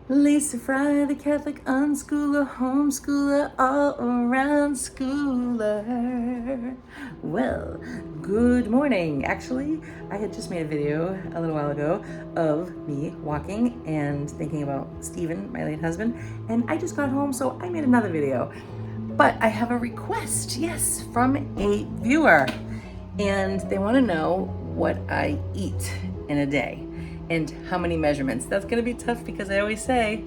Lisa Fry, the Catholic unschooler, homeschooler, all around schooler. Well, good morning. Actually, I had just made a video a little while ago of me walking and thinking about Steven, my late husband, and I just got home, so I made another video. But I have a request, yes, from a viewer, and they want to know what I eat in a day and how many measurements. That's gonna be tough because I always say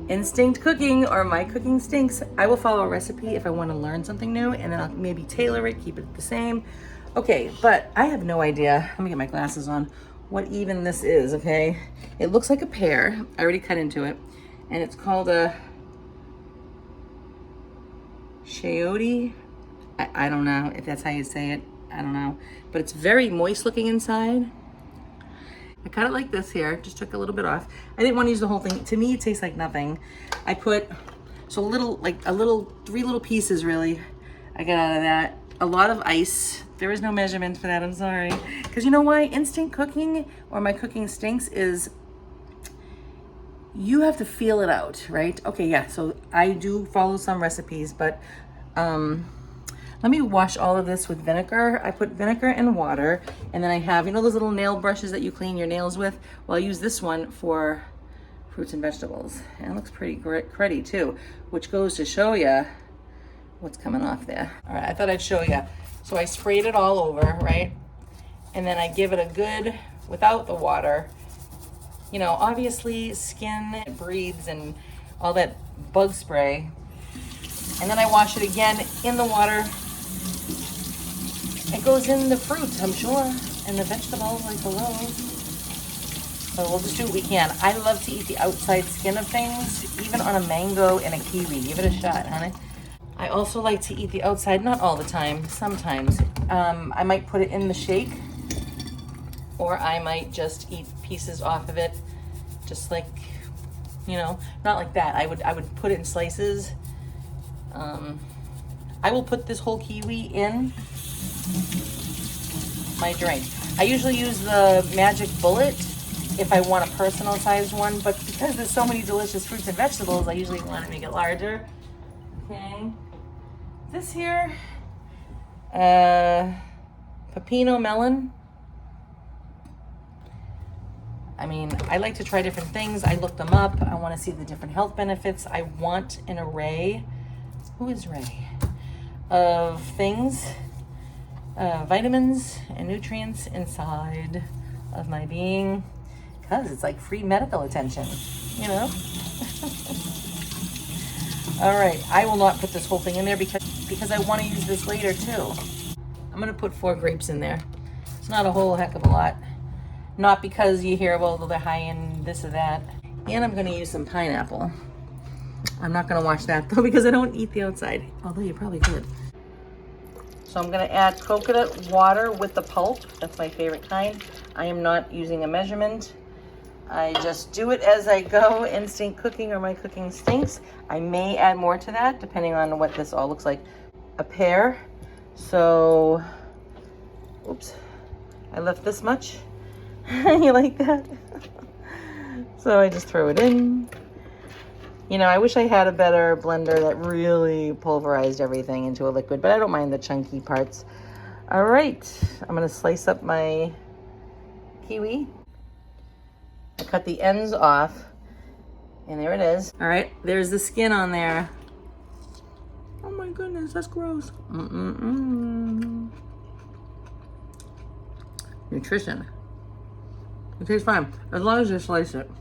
instinct cooking or my cooking stinks. I will follow a recipe if I want to learn something new, and then I'll maybe tailor it, keep it the same. Okay, but I have no idea, let me get my glasses on, what even this is, okay? It looks like a pear. I already cut into it, and it's called a chayote. I don't know if that's how you say it. I don't know, but it's very moist looking inside. I cut it like this here, just took a little bit off. I didn't want to use the whole thing. To me, it tastes like nothing. I put, so three little pieces really, I got out of that. A lot of ice. There is no measurement for that, I'm sorry. Because you know why? Instinct cooking, or my cooking stinks, is you have to feel it out, right? Okay, yeah, so I do follow some recipes, but let me wash all of this with vinegar. I put vinegar and water, and then I have, you know those little nail brushes that you clean your nails with? Well, I use this one for fruits and vegetables. And it looks pretty cruddy too, which goes to show you what's coming off there. All right, I thought I'd show you. So I sprayed it all over, right? And then I give it a good, without the water. You know, obviously skin breathes and all that bug spray. And then I wash it again in the water. It goes in the fruit, I'm sure, and the vegetables like below. So we'll just do what we can. I love to eat the outside skin of things, even on a mango and a kiwi. Give it a shot, honey. I also like to eat the outside, not all the time, sometimes. I might put it in the shake, or I might just eat pieces off of it, just like, you know, not like that. I would put it in slices. I will put this whole kiwi in my drink. I usually use the Magic Bullet if I want a personal sized one, but because there's so many delicious fruits and vegetables, I usually want to make it larger. Okay. This here, pepino melon. I mean, I like to try different things. I look them up. I want to see the different health benefits. I want an array. Who is Ray? Of things, vitamins and nutrients inside of my being, because it's like free medical attention, you know? All right, I will not put this whole thing in there because I want to use this later too. I'm gonna put 4 grapes in there. It's not a whole heck of a lot. Not because you hear, well, they're high in this or that. And I'm gonna use some pineapple. I'm not gonna wash that though because I don't eat the outside, although you probably could. So I'm gonna add coconut water with the pulp. That's my favorite kind. I am not using a measurement. I just do it as I go, instinct cooking or my cooking stinks. I may add more to that depending on what this all looks like. A pear, so, oops, I left this much. You like that? So I just throw it in. You know, I wish I had a better blender that really pulverized everything into a liquid, but I don't mind the chunky parts. All right, I'm gonna slice up my kiwi. I cut the ends off, and there it is. All right, there's the skin on there. Oh my goodness, that's gross. Nutrition. It tastes fine, as long as you slice it.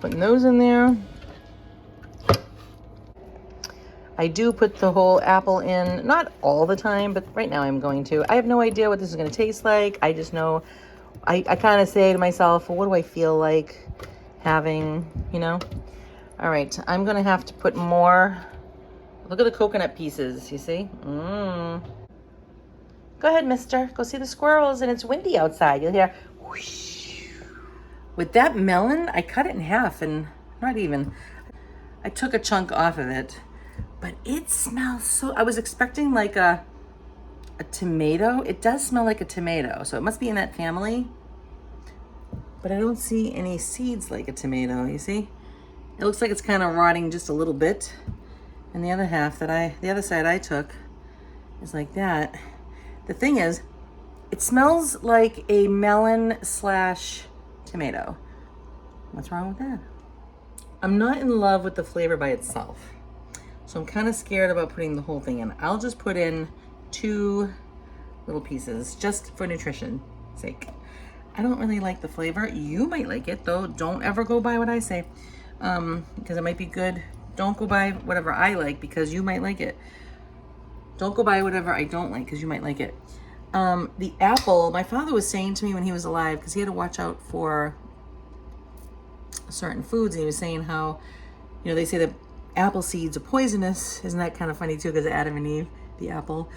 Putting those in there. I do put the whole apple in, not all the time, but right now I'm going to. I have no idea what this is going to taste like. I just know, I kind of say to myself, well, what do I feel like having, you know? All right, I'm going to have to put more. Look at the coconut pieces, you see? Go ahead, mister. Go see the squirrels, and it's windy outside. You'll hear whoosh. With that melon, I cut it in half, and not even. I took a chunk off of it, but it smells so, I was expecting like a tomato. It does smell like a tomato, so it must be in that family. But I don't see any seeds like a tomato, you see? It looks like it's kind of rotting just a little bit. And the other half the other side I took is like that. The thing is, it smells like a melon / tomato. What's wrong with that? I'm not in love with the flavor by itself. So I'm kind of scared about putting the whole thing in. I'll just put in 2 little pieces just for nutrition sake. I don't really like the flavor. You might like it though. Don't ever go by what I say, because it might be good. Don't go by whatever I like because you might like it. Don't go by whatever I don't like because you might like it. The apple, my father was saying to me when he was alive, because he had to watch out for certain foods, and he was saying how, they say that apple seeds are poisonous. Isn't that kind of funny too, because of Adam and Eve, the apple?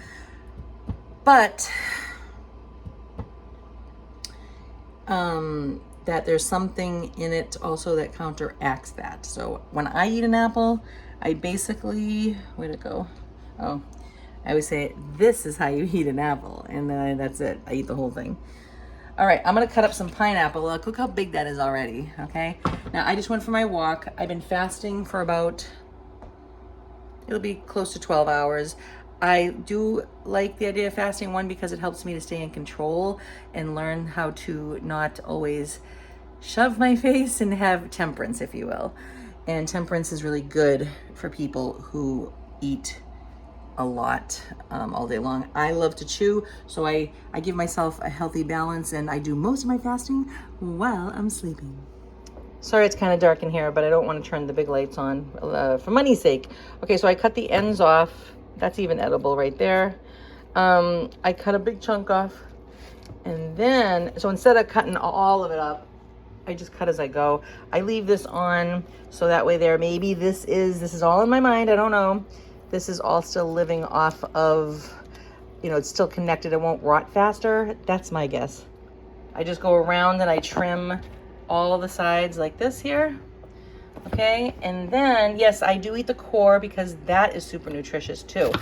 But that there's something in it also that counteracts that. So when I eat an apple, I basically, where'd it go? Oh, I always say, this is how you eat an apple. And then that's it. I eat the whole thing. All right, I'm gonna cut up some pineapple. Look how big that is already, okay? Now, I just went for my walk. I've been fasting for about, it'll be close to 12 hours. I do like the idea of fasting, one, because it helps me to stay in control and learn how to not always shove my face and have temperance, if you will. And temperance is really good for people who eat a lot all day long. I love to chew, so I give myself a healthy balance, and I do most of my fasting while I'm sleeping. Sorry it's kind of dark in here, but I don't want to turn the big lights on for money's sake. Okay, so I cut the ends off. That's even edible right there. I cut a big chunk off, and then, so instead of cutting all of it up, I just cut as I go. I leave this on, so that way there, maybe this is all in my mind, I don't know. This is all still living off of, it's still connected, it won't rot faster. That's my guess. I just go around and I trim all the sides like this here. Okay, and then, yes, I do eat the core because that is super nutritious too.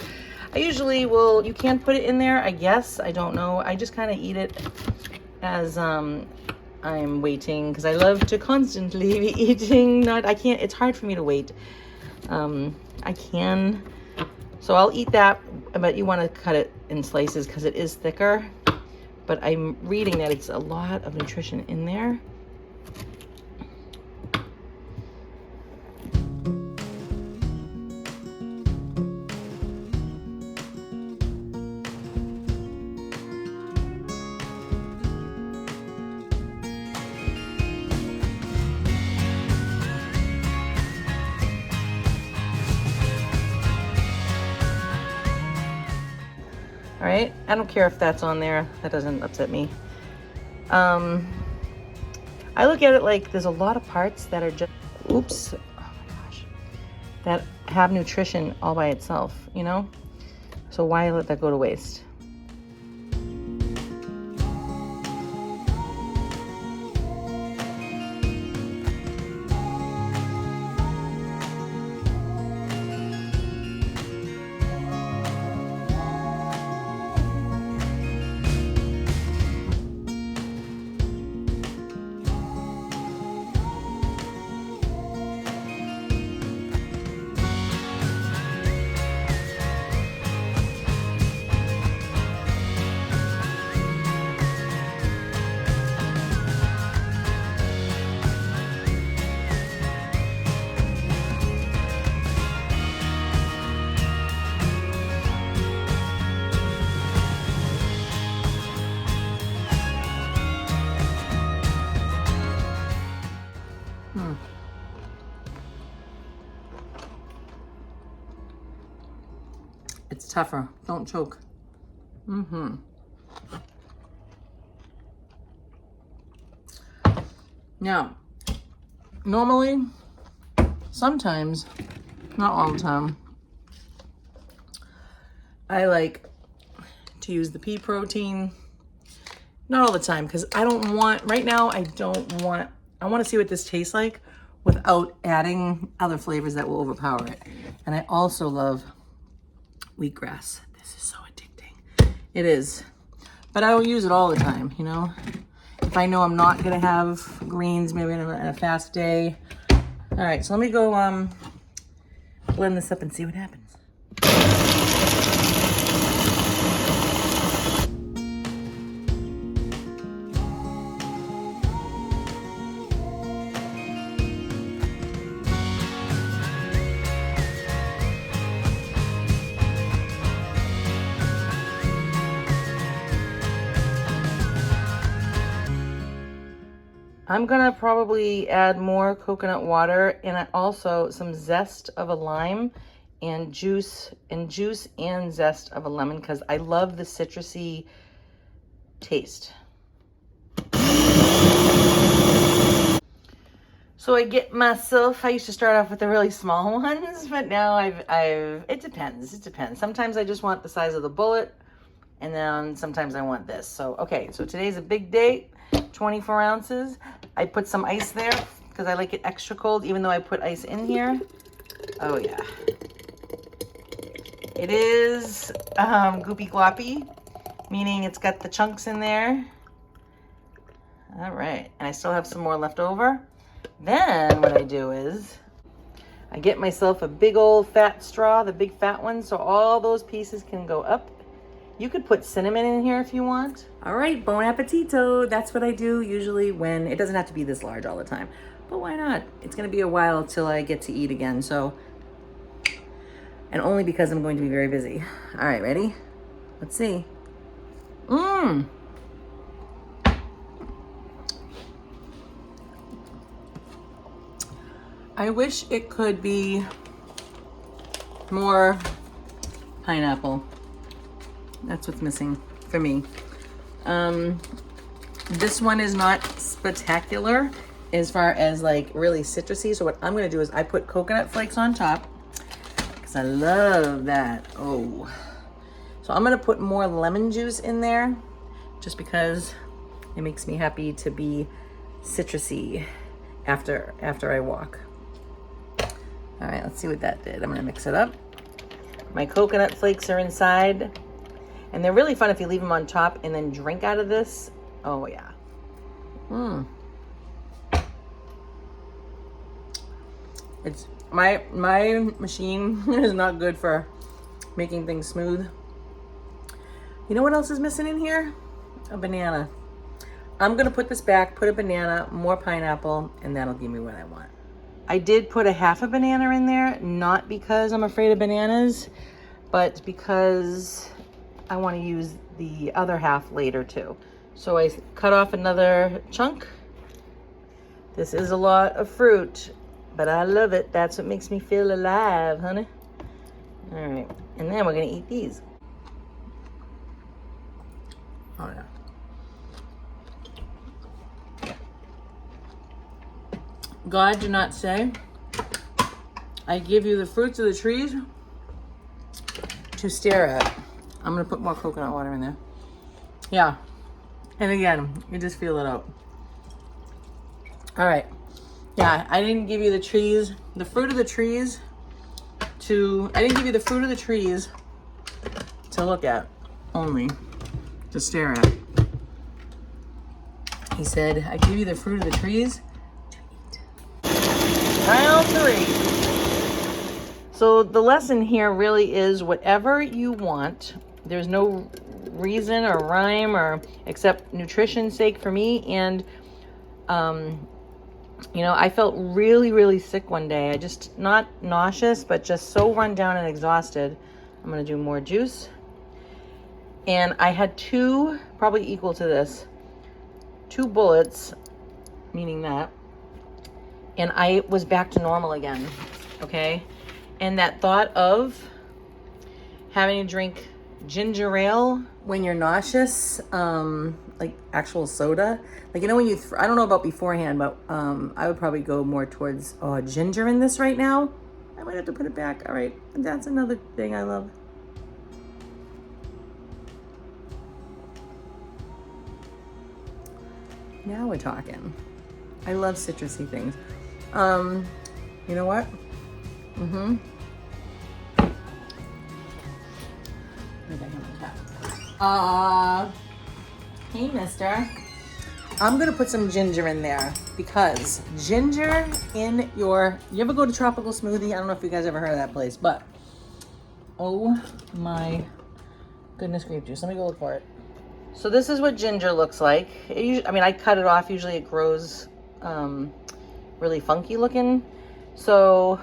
I usually you can't put it in there, I guess, I don't know. I just kind of eat it as I'm waiting, because I love to constantly be eating. It's hard for me to wait. I can, so I'll eat that, but you want to cut it in slices because it is thicker. But I'm reading that it's a lot of nutrition in there. All right, I don't care if that's on there. That doesn't upset me. I look at it like there's a lot of parts that are just, oops, oh my gosh, that have nutrition all by itself, So why let that go to waste? It's tougher. Don't choke. Now, normally, sometimes, not all the time, I like to use the pea protein. Not all the time, because I don't want, right now, I want to see what this tastes like without adding other flavors that will overpower it. And I also love wheatgrass. This is so addicting. It is. But I will use it all the time, you know? If I know I'm not gonna have greens, maybe in a fast day. All right, so let me go blend this up and see what happens. I'm gonna probably add more coconut water and also some zest of a lime and juice and zest of a lemon because I love the citrusy taste. So I get myself, I used to start off with the really small ones, but now it depends. Sometimes I just want the size of the bullet, and then sometimes I want this. So, okay, so today's a big day, 24 ounces. I put some ice there because I like it extra cold, even though I put ice in here. Oh yeah. It is goopy gloppy, meaning it's got the chunks in there. All right, and I still have some more left over. Then what I do is I get myself a big old fat straw, the big fat one, so all those pieces can go up. You could put cinnamon in here if you want. All right, bon appetito. That's what I do usually when, it doesn't have to be this large all the time, but why not? It's gonna be a while till I get to eat again, so, and only because I'm going to be very busy. All right, ready? Let's see. I wish it could be more pineapple. That's what's missing for me. This one is not spectacular as far as like really citrusy. So what I'm gonna do is I put coconut flakes on top because I love that. Oh, so I'm gonna put more lemon juice in there just because it makes me happy to be citrusy after I walk. All right, let's see what that did. I'm gonna mix it up. My coconut flakes are inside. And they're really fun if you leave them on top and then drink out of this. Oh yeah. It's my machine is not good for making things smooth. You know what else is missing in here? A banana. I'm gonna put this back, put a banana, more pineapple, and that'll give me what I want. I did put a half a banana in there, not because I'm afraid of bananas, but because I want to use the other half later too. So I cut off another chunk. This is a lot of fruit, but I love it. That's what makes me feel alive, honey. All right, and then we're gonna eat these. Oh yeah. God did not say, I give you the fruits of the trees to stare at. I'm gonna put more coconut water in there. Yeah, and again, you just feel it out. All right, yeah, I didn't give you the trees, the fruit of the trees I didn't give you the fruit of the trees to look at, only to stare at. He said, I give you the fruit of the trees to eat. Round 3. So the lesson here really is whatever you want. There's no reason or rhyme or except nutrition's sake for me. And, you know, I felt really, really sick one day. I just, not nauseous, but just so run down and exhausted. I'm going to do more juice. And I had 2, probably equal to this, 2 bullets, meaning that. And I was back to normal again, okay? And that thought of having to drink ginger ale when you're nauseous, like actual soda, like, you know, when you I don't know about beforehand, but I would probably go more towards ginger in this right now. I might have to put it back. All right, that's another thing I love. Now we're talking. I love citrusy things. You know what? Hey, mister. I'm gonna put some ginger in there because ginger in your, you ever go to Tropical Smoothie? I don't know if you guys ever heard of that place, but oh my goodness grape juice. Let me go look for it. So this is what ginger looks like. I mean, I cut it off. Usually it grows really funky looking. So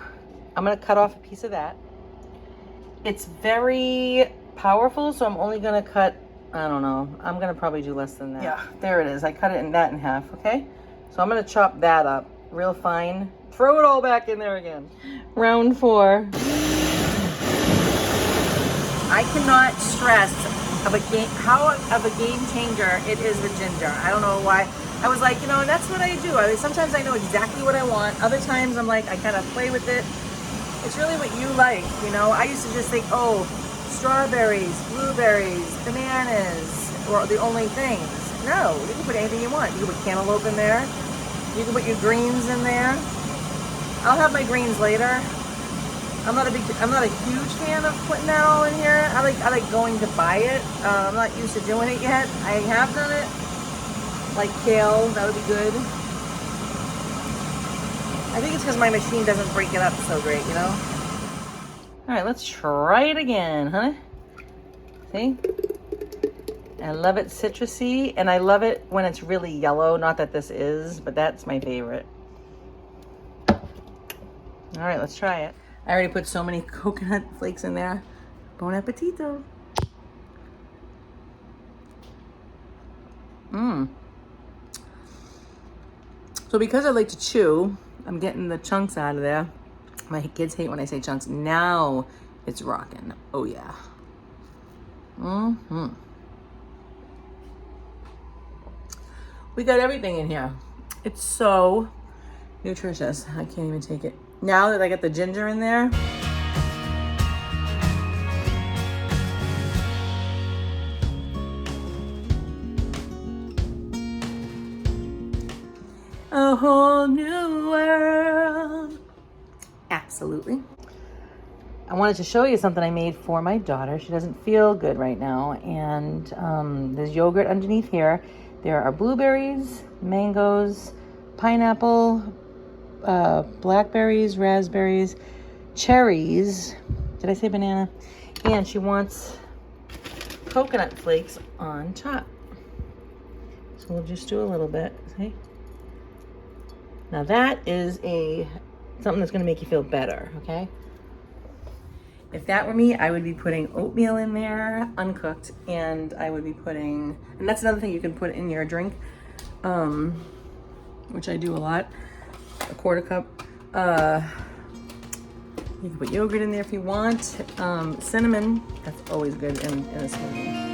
I'm gonna cut off a piece of that. It's very powerful, so I'm only gonna cut, I don't know, I'm gonna probably do less than that. Yeah, there it is. I cut it in half, okay? So I'm gonna chop that up real fine. Throw it all back in there again. Round 4. I cannot stress how of a game changer it is with ginger. I don't know why. I was like, you know, that's what I do. Sometimes I know exactly what I want. Other times I'm like, I kind of play with it. It's really what you like, you know? I used to just think, oh, strawberries, blueberries, bananas were the only things. No, you can put anything you want. You can put cantaloupe in there. You can put your greens in there. I'll have my greens later. I'm not a huge fan of putting that all in here. I like going to buy it. I'm not used to doing it yet. I have done it. Like kale, that would be good. I think it's because my machine doesn't break it up so great, you know? All right, let's try it again, huh? See? I love it citrusy, and I love it when it's really yellow. Not that this is, but that's my favorite. All right, let's try it. I already put so many coconut flakes in there. Bon appetito. So because I like to chew, I'm getting the chunks out of there. My kids hate when I say chunks. Now it's rocking. Oh yeah. We got everything in here. It's so nutritious. I can't even take it. Now that I got the ginger in there. A whole new world. Absolutely. I wanted to show you something I made for my daughter. She doesn't feel good right now. And there's yogurt underneath here. There are blueberries, mangoes, pineapple, blackberries, raspberries, cherries. Did I say banana? And she wants coconut flakes on top. So we'll just do a little bit. See? Now that is something that's going to make you feel better, okay? If that were me, I would be putting oatmeal in there, uncooked, and I would be putting, and that's another thing you can put in your drink, which I do a lot, a quarter cup. You can put yogurt in there if you want. Cinnamon, that's always good in a smoothie.